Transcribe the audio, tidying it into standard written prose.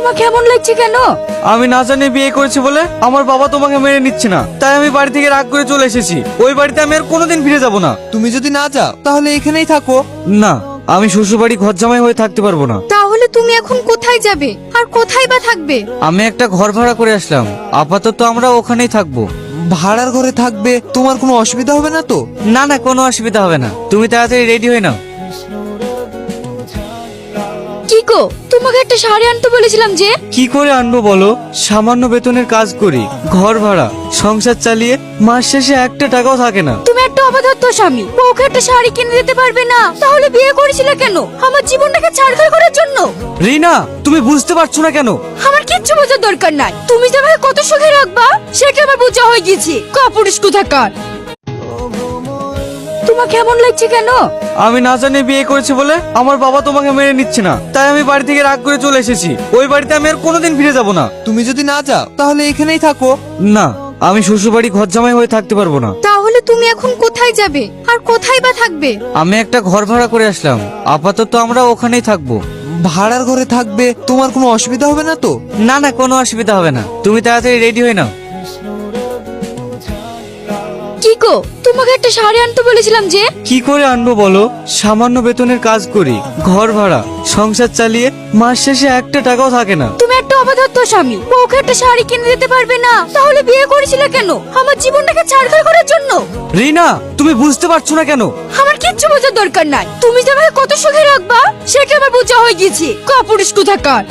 তোমাকে এমন লাগছে কেন? আমি না জানি বিয়ে করেছি বলে আমার বাবা তোমাকে মেনে নিচ্ছে না, তাই আমি বাড়ি থেকে রাগ করে চলে এসেছি। ওই বাড়িতে আমি আর কোনোদিন ফিরে যাব না। তুমি যদি না যাও তাহলে এখানেই থাকো। না, আমি শ্বশুর বাড়ি ঘর জামাই হয়ে থাকতে পারবো না। তাহলে তুমি এখন কোথায় যাবে আর কোথায় বা থাকবে? আমি একটা ঘর ভাড়া করে আসলাম, আপাতত আমরা ওখানেই থাকবো। ভাড়ার ঘরে থাকবে, তোমার কোনো অসুবিধা হবে না তো? না না, কোনো অসুবিধা হবে না। তুমি তাড়াতাড়ি রেডি হয়ে নাও। কি গো, তোমাকে একটা শাড়ি আনতে বলেছিলাম যে। কি করে আনবো বলো? সামান্য বেতনের কাজ করি, ঘর ভাড়া, সংসার চালিয়ে মাস শেষে একটা টাকাও থাকে না। তুমি একটা অবাধ্যত্ব স্বামী, ওকে একটা শাড়ি কিনে দিতে পারবে না? তাহলে বিয়ে করেছিলে কেন? আমার জীবনটাকে ছাড়খাড় করার জন্য? রিনা, তুমি বুঝতে পারছো না কেন? আমার কিচ্ছু বোঝার দরকার নাই। তুমি যে আমাকে কত সুখে রাখবা সেটা আমার বোঝা হয়ে গেছে। কাপুরুষ কোথাকার। তোমাকে এমন লাগছে কেন? আমি না জানি বিয়ে করেছি বলে আমার বাবা তোমাকে মেনে নিচ্ছে না, তাই আমি বাড়ি থেকে রাগ করে চলে এসেছি। ওই বাড়িতে আমি আর কোনোদিন ফিরে যাব না। তুমি যদি না যাও তাহলে এখানেই থাকো। না, আমি শ্বশুর বাড়ি ঘর জামাই হয়ে থাকতে পারবো না। তাহলে তুমি এখন কোথায় যাবে আর কোথায় বা থাকবে? আমি একটা ঘর ভাড়া করে আসলাম, আপাতত আমরা ওখানেই থাকবো। ভাড়ার ঘরে থাকবে, তোমার কোনো অসুবিধা হবে না তো? না না, কোনো অসুবিধা হবে না। তুমি তাড়াতাড়ি রেডি হয়ে নাও। কি গো, তোমাকে একটা শাড়ি আনতে বলেছিলাম যে। কি করে আনবো বলো? সামান্য বেতনের কাজ করি, ঘর ভাড়া, সংসার চালিয়ে মাস শেষে একটা টাকাও থাকে না। তুমি একটা অবাধ্যত্ব স্বামী, ওকে একটা শাড়ি কিনে দিতে পারবে না? তাহলে বিয়ে করেছিলে কেন? আমার জীবনটাকে ছাড়খাড় করার জন্য? রিনা, তুমি বুঝতে পারছো না কেন? আমার কিচ্ছু বোঝার দরকার নাই। তুমি যে আমাকে কত সুখে রাখবা সেটা আমার বোঝা হয়ে গেছে। কাপুরুষ কোথাকার।